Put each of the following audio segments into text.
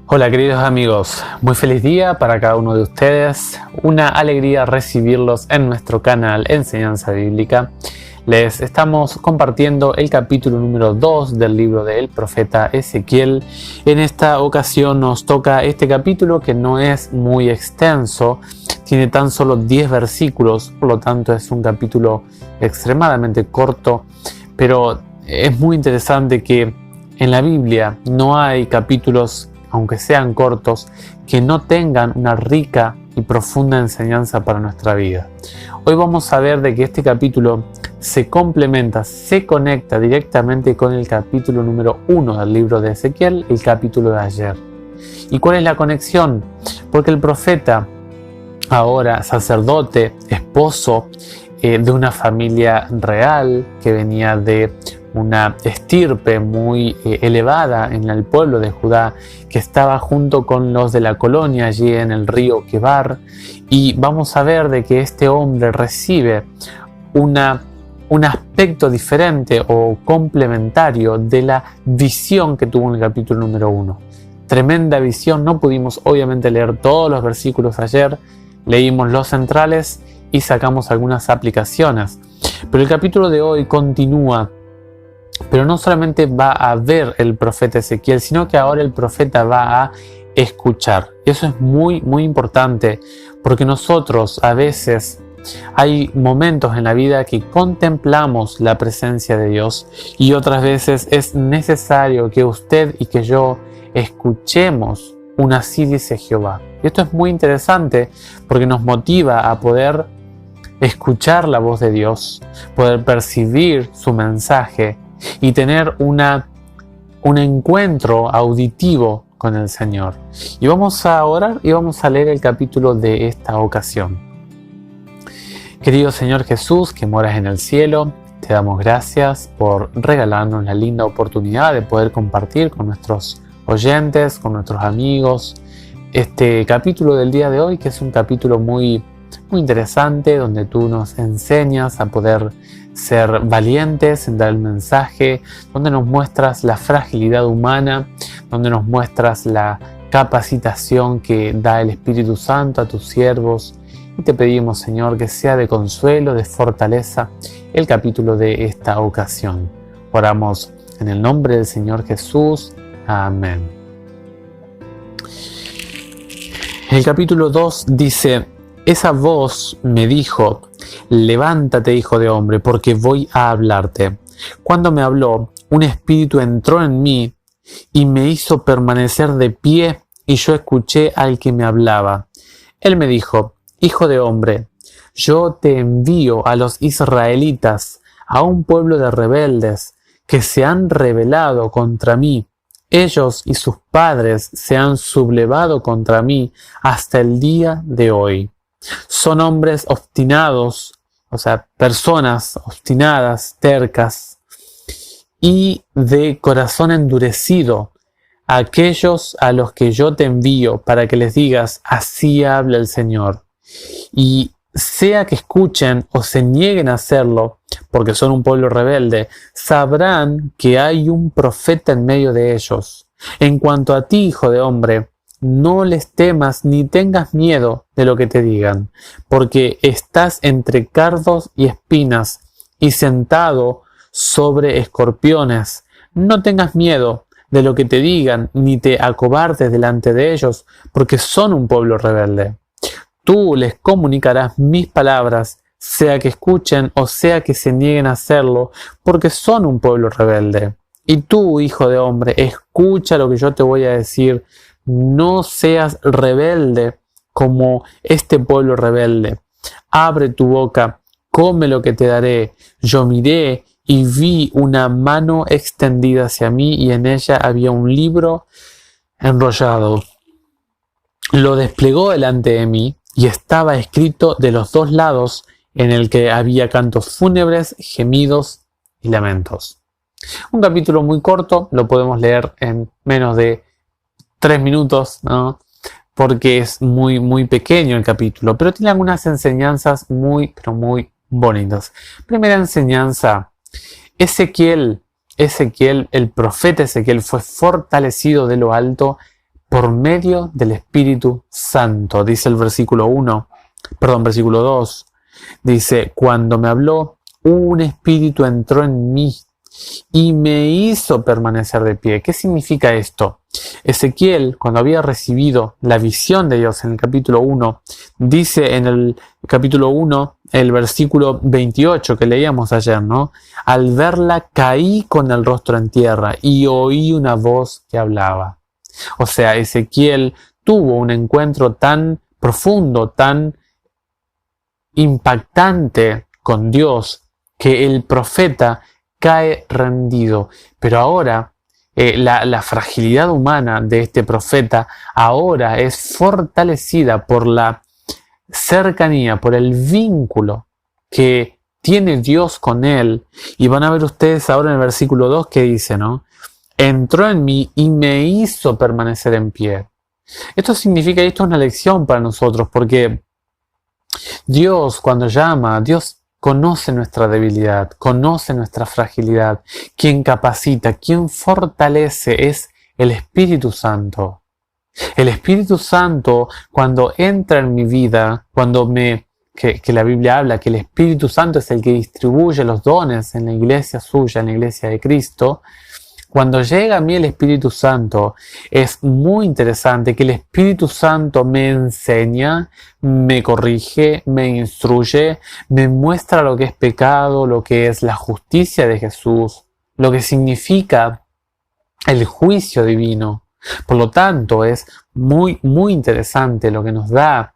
Hola queridos amigos, muy feliz día para cada uno de ustedes, una alegría recibirlos en nuestro canal Enseñanza Bíblica. Les estamos compartiendo el capítulo número 2 del libro del profeta Ezequiel. En esta ocasión nos toca este capítulo que no es muy extenso, tiene tan solo 10 versículos, por lo tanto es un capítulo extremadamente corto, pero es muy interesante que en la Biblia no hay capítulos, aunque sean cortos, que no tengan una rica y profunda enseñanza para nuestra vida. Hoy vamos a ver de que este capítulo se complementa, se conecta directamente con el capítulo número 1 del libro de Ezequiel, el capítulo de ayer. ¿Y cuál es la conexión? Porque el profeta, ahora sacerdote, esposo de una familia real que venía de una estirpe muy elevada en el pueblo de Judá, que estaba junto con los de la colonia allí en el río Quebar, y vamos a ver de que este hombre recibe un aspecto diferente o complementario de la visión que tuvo en el capítulo número 1. Tremenda visión, no pudimos obviamente leer todos los versículos ayer, leímos los centrales y sacamos algunas aplicaciones, pero el capítulo de hoy continúa. Pero no solamente va a ver el profeta Ezequiel, sino que ahora el profeta va a escuchar. Y eso es muy, muy importante, porque nosotros a veces hay momentos en la vida que contemplamos la presencia de Dios y otras veces es necesario que usted y que yo escuchemos un así dice Jehová. Y esto es muy interesante porque nos motiva a poder escuchar la voz de Dios, poder percibir su mensaje y tener un encuentro auditivo con el Señor. Y vamos a orar y vamos a leer el capítulo de esta ocasión. Querido Señor Jesús, que moras en el cielo, te damos gracias por regalarnos la linda oportunidad de poder compartir con nuestros oyentes, con nuestros amigos, este capítulo del día de hoy, que es un capítulo muy interesante, donde tú nos enseñas a poder ser valientes en dar el mensaje, donde nos muestras la fragilidad humana, donde nos muestras la capacitación que da el Espíritu Santo a tus siervos. Y te pedimos, Señor, que sea de consuelo, de fortaleza, el capítulo de esta ocasión. Oramos en el nombre del Señor Jesús. Amén. El capítulo 2 dice: esa voz me dijo: levántate, hijo de hombre, porque voy a hablarte. Cuando me habló, un espíritu entró en mí y me hizo permanecer de pie, y yo escuché al que me hablaba. Él me dijo: hijo de hombre, yo te envío a los israelitas, a un pueblo de rebeldes que se han rebelado contra mí. Ellos y sus padres se han sublevado contra mí hasta el día de hoy. Son hombres obstinados, o sea, personas obstinadas, tercas y de corazón endurecido, aquellos a los que yo te envío para que les digas: así habla el Señor. Y sea que escuchen o se nieguen a hacerlo, porque son un pueblo rebelde, sabrán que hay un profeta en medio de ellos. En cuanto a ti, hijo de hombre, no les temas ni tengas miedo de lo que te digan, porque estás entre cardos y espinas y sentado sobre escorpiones. No tengas miedo de lo que te digan, ni te acobardes delante de ellos, porque son un pueblo rebelde. Tú les comunicarás mis palabras, sea que escuchen o sea que se nieguen a hacerlo, porque son un pueblo rebelde. Y tú, hijo de hombre, escucha lo que yo te voy a decir. No seas rebelde como este pueblo rebelde. Abre tu boca, come lo que te daré. Yo miré y vi una mano extendida hacia mí y en ella había un libro enrollado. Lo desplegó delante de mí y estaba escrito de los dos lados, en el que había cantos fúnebres, gemidos y lamentos. Un capítulo muy corto, lo podemos leer en menos de 3 minutos, ¿no? Porque es muy pequeño el capítulo, pero tiene algunas enseñanzas muy bonitas. Primera enseñanza: Ezequiel, el profeta Ezequiel, fue fortalecido de lo alto por medio del Espíritu Santo. Dice el versículo 2. Dice, cuando me habló, un espíritu entró en mí y me hizo permanecer de pie. ¿Qué significa esto? Ezequiel, cuando había recibido la visión de Dios en el capítulo 1, dice en el capítulo 1, el versículo 28 que leíamos ayer, ¿no? Al verla caí con el rostro en tierra y oí una voz que hablaba. O sea, Ezequiel tuvo un encuentro tan profundo, tan impactante con Dios, que el profeta cae rendido. Pero ahora la fragilidad humana de este profeta ahora es fortalecida por la cercanía, por el vínculo que tiene Dios con él. Y van a ver ustedes ahora en el versículo 2 que dice, ¿no? Entró en mí y me hizo permanecer en pie. Esto significa, esto es una lección para nosotros, porque Dios, cuando llama, Dios conoce nuestra debilidad, conoce nuestra fragilidad. Quien capacita, quien fortalece es el Espíritu Santo. El Espíritu Santo, cuando entra en mi vida, que la Biblia habla que el Espíritu Santo es el que distribuye los dones en la iglesia suya, en la iglesia de Cristo. Cuando llega a mí el Espíritu Santo, es muy interesante que el Espíritu Santo me enseña, me corrige, me instruye, me muestra lo que es pecado, lo que es la justicia de Jesús, lo que significa el juicio divino. Por lo tanto, es muy, muy interesante lo que nos da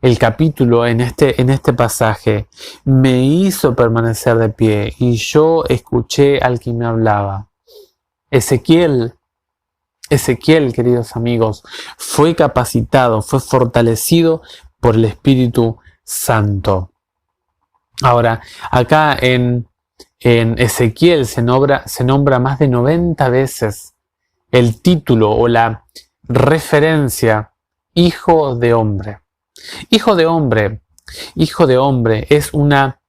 el capítulo en este pasaje. Me hizo permanecer de pie y yo escuché al que me hablaba. Ezequiel, queridos amigos, fue capacitado, fue fortalecido por el Espíritu Santo. Ahora, acá en Ezequiel se nombra más de 90 veces el título o la referencia hijo de hombre. Hijo de hombre es una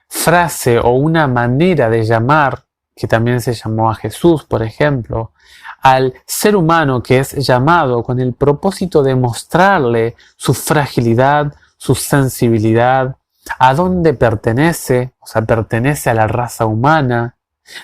frase o una manera de llamar, que también se llamó a Jesús, por ejemplo, al ser humano que es llamado con el propósito de mostrarle su fragilidad, su sensibilidad, a dónde pertenece, o sea, pertenece a la raza humana,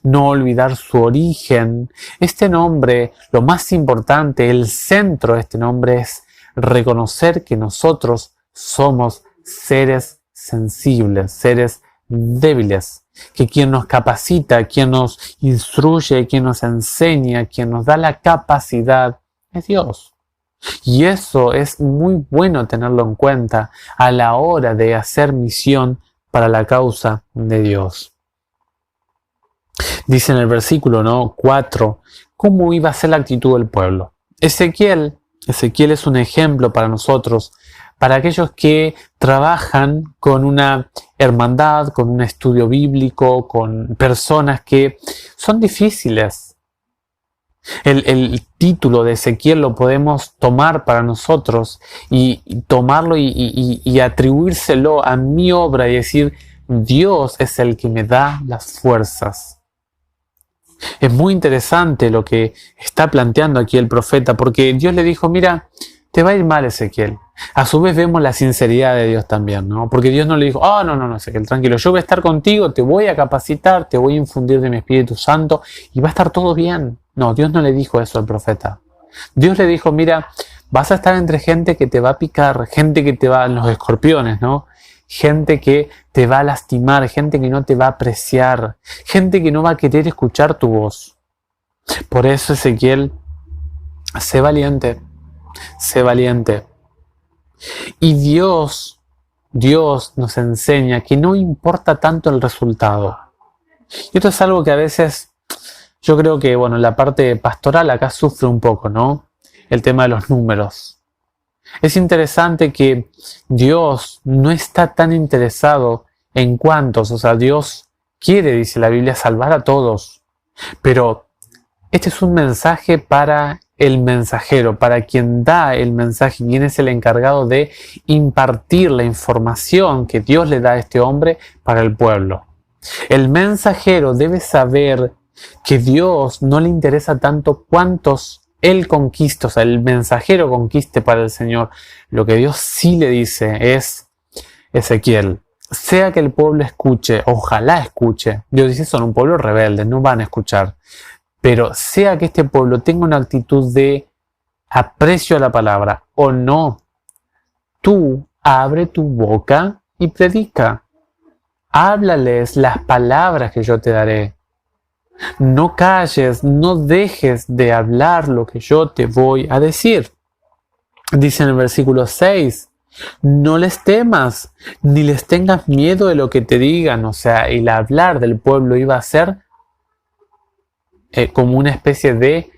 no olvidar su origen. Este nombre, lo más importante, el centro de este nombre es reconocer que nosotros somos seres sensibles, seres débiles, que quien nos capacita, quien nos instruye, quien nos enseña, quien nos da la capacidad es Dios. Y eso es muy bueno tenerlo en cuenta a la hora de hacer misión para la causa de Dios. Dice en el versículo 4, ¿cómo iba a ser la actitud del pueblo? Ezequiel es un ejemplo para nosotros, para aquellos que trabajan con una hermandad, con un estudio bíblico, con personas que son difíciles. El título de Ezequiel lo podemos tomar para nosotros y tomarlo y atribuírselo a mi obra y decir, Dios es el que me da las fuerzas. Es muy interesante lo que está planteando aquí el profeta, porque Dios le dijo, mira, te va a ir mal, Ezequiel. A su vez vemos la sinceridad de Dios también, ¿no? Porque Dios no le dijo, no, Ezequiel, tranquilo, yo voy a estar contigo, te voy a capacitar, te voy a infundir de mi Espíritu Santo y va a estar todo bien. No, Dios no le dijo eso al profeta. Dios le dijo, mira, vas a estar entre gente que te va a picar, gente que te va, los escorpiones, ¿no? Gente que te va a lastimar, gente que no te va a apreciar, gente que no va a querer escuchar tu voz. Por eso, Ezequiel, sé valiente. Y Dios nos enseña que no importa tanto el resultado. Y esto es algo que a veces, yo creo que, la parte pastoral acá sufre un poco, ¿no? El tema de los números. Es interesante que Dios no está tan interesado en cuántos, o sea, Dios quiere, dice la Biblia, salvar a todos. Pero este es un mensaje para el mensajero, para quien da el mensaje, quien es el encargado de impartir la información que Dios le da a este hombre para el pueblo. El mensajero debe saber que Dios no le interesa tanto cuántos él conquista, o sea, el mensajero conquiste para el Señor, lo que Dios sí le dice es, Ezequiel, sea que el pueblo escuche, ojalá escuche. Dios dice, son un pueblo rebelde, no van a escuchar. Pero sea que este pueblo tenga una actitud de aprecio a la palabra o no, tú abre tu boca y predica. Háblales las palabras que yo te daré. No calles, no dejes de hablar lo que yo te voy a decir. Dice en el versículo 6, no les temas, ni les tengas miedo de lo que te digan. O sea, el hablar del pueblo iba a ser como una especie de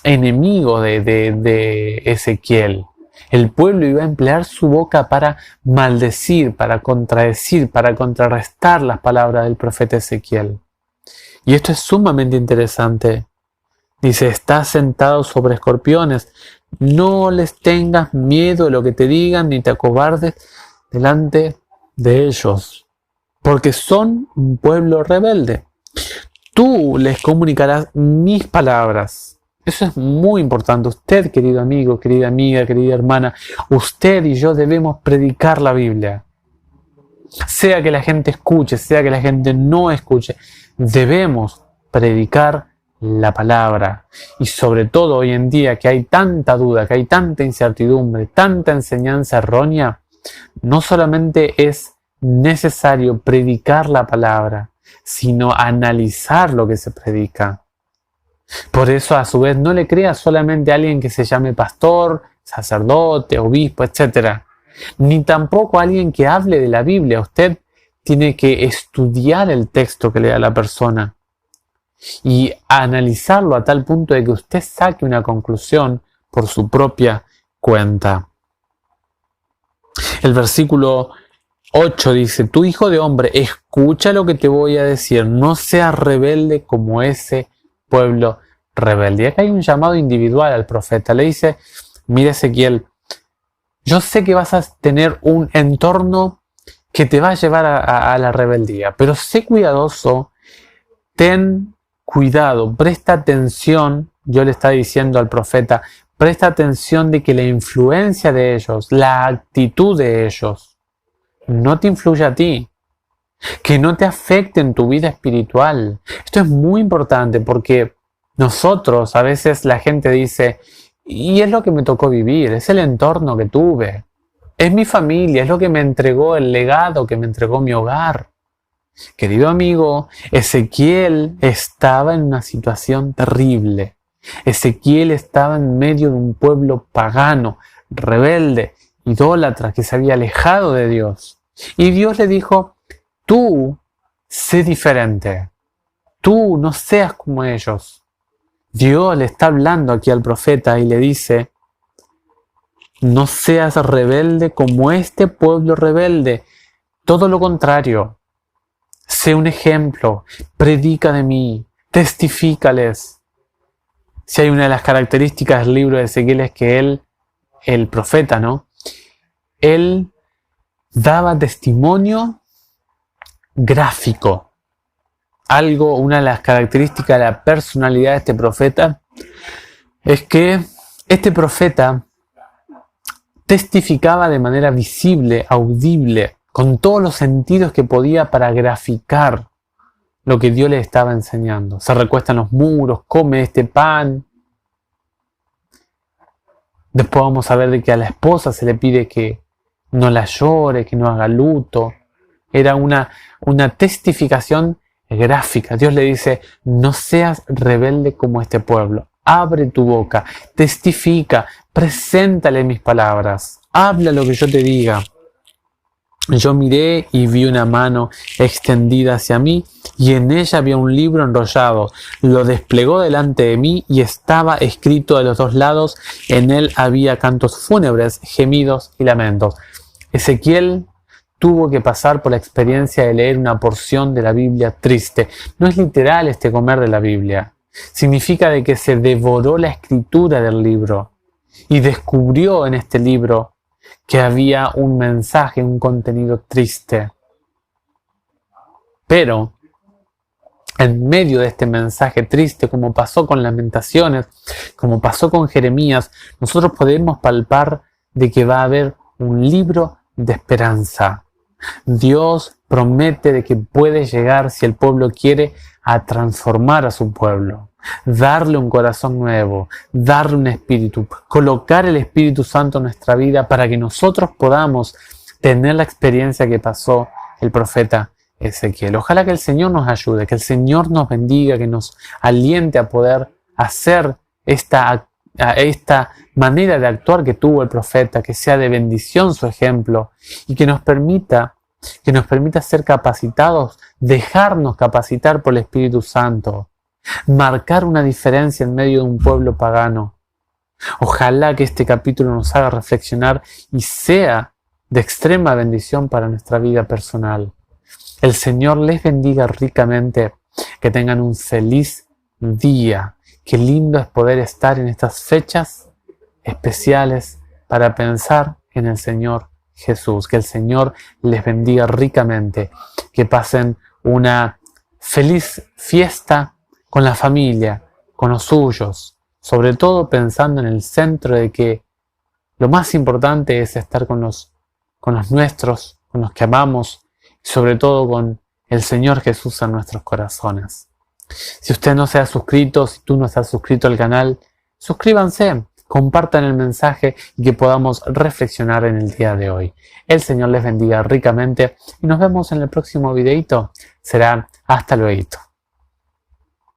enemigo de Ezequiel. El pueblo iba a emplear su boca para maldecir, para contradecir, para contrarrestar las palabras del profeta Ezequiel. Y esto es sumamente interesante. Dice, estás sentado sobre escorpiones, no les tengas miedo de lo que te digan, ni te acobardes delante de ellos, porque son un pueblo rebelde. Tú les comunicarás mis palabras. Eso es muy importante. Usted, querido amigo, querida amiga, querida hermana, usted y yo debemos predicar la Biblia. Sea que la gente escuche, sea que la gente no escuche, debemos predicar la palabra. Y sobre todo hoy en día que hay tanta duda, que hay tanta incertidumbre, tanta enseñanza errónea, no solamente es necesario predicar la palabra, sino analizar lo que se predica. Por eso, a su vez, no le crea solamente a alguien que se llame pastor, sacerdote, obispo, etc. Ni tampoco a alguien que hable de la Biblia. Usted tiene que estudiar el texto que lea la persona y analizarlo a tal punto de que usted saque una conclusión por su propia cuenta. El versículo 8 dice, tu hijo de hombre, escucha lo que te voy a decir, no seas rebelde como ese pueblo rebelde. Y acá hay un llamado individual al profeta. Le dice, mira Ezequiel, yo sé que vas a tener un entorno que te va a llevar a la rebeldía, pero sé cuidadoso, ten cuidado, presta atención, yo le estaba diciendo al profeta, presta atención de que la influencia de ellos, la actitud de ellos, no te influya a ti, que no te afecte en tu vida espiritual. Esto es muy importante porque nosotros, a veces la gente dice, y es lo que me tocó vivir, es el entorno que tuve, es mi familia, es lo que me entregó, el legado que me entregó mi hogar. Querido amigo, Ezequiel estaba en una situación terrible. Ezequiel estaba en medio de un pueblo pagano, rebelde, idólatra, que se había alejado de Dios. Y Dios le dijo, tú sé diferente, tú no seas como ellos. Dios le está hablando aquí al profeta y le dice, no seas rebelde como este pueblo rebelde, todo lo contrario. Sé un ejemplo, predica de mí, testifícales. Si hay una de las características del libro de Ezequiel es que él, el profeta, ¿no? Él daba testimonio gráfico. Una de las características de la personalidad de este profeta es que este profeta testificaba de manera visible, audible, con todos los sentidos que podía para graficar lo que Dios le estaba enseñando. Se recuesta en los muros, come este pan. Después vamos a ver de que a la esposa se le pide que no la llore, que no haga luto. Era una testificación gráfica. Dios le dice, no seas rebelde como este pueblo. Abre tu boca, testifica, preséntale mis palabras, habla lo que yo te diga. Yo miré y vi una mano extendida hacia mí y en ella había un libro enrollado. Lo desplegó delante de mí y estaba escrito de los dos lados. En él había cantos fúnebres, gemidos y lamentos. Ezequiel tuvo que pasar por la experiencia de leer una porción de la Biblia triste. No es literal este comer de la Biblia. Significa de que se devoró la escritura del libro y descubrió en este libro que había un mensaje, un contenido triste. Pero en medio de este mensaje triste, como pasó con Lamentaciones, como pasó con Jeremías, nosotros podemos palpar de que va a haber un libro de esperanza. Dios promete de que puede llegar, si el pueblo quiere, a transformar a su pueblo, darle un corazón nuevo, darle un espíritu, colocar el Espíritu Santo en nuestra vida para que nosotros podamos tener la experiencia que pasó el profeta Ezequiel. Ojalá que el Señor nos ayude, que el Señor nos bendiga, que nos aliente a poder hacer esta manera de actuar que tuvo el profeta, que sea de bendición su ejemplo y que nos permita ser capacitados, dejarnos capacitar por el Espíritu Santo, marcar una diferencia en medio de un pueblo pagano. Ojalá que este capítulo nos haga reflexionar y sea de extrema bendición para nuestra vida personal. El Señor les bendiga ricamente, que tengan un feliz día. Qué lindo es poder estar en estas fechas especiales para pensar en el Señor Jesús. Que el Señor les bendiga ricamente, que pasen una feliz fiesta con la familia, con los suyos, sobre todo pensando en el centro de que lo más importante es estar con los nuestros, con los que amamos, y sobre todo con el Señor Jesús en nuestros corazones. Si usted no se ha suscrito, si tú no estás suscrito al canal, suscríbanse, compartan el mensaje y que podamos reflexionar en el día de hoy. El Señor les bendiga ricamente y nos vemos en el próximo videito. Será hasta luego.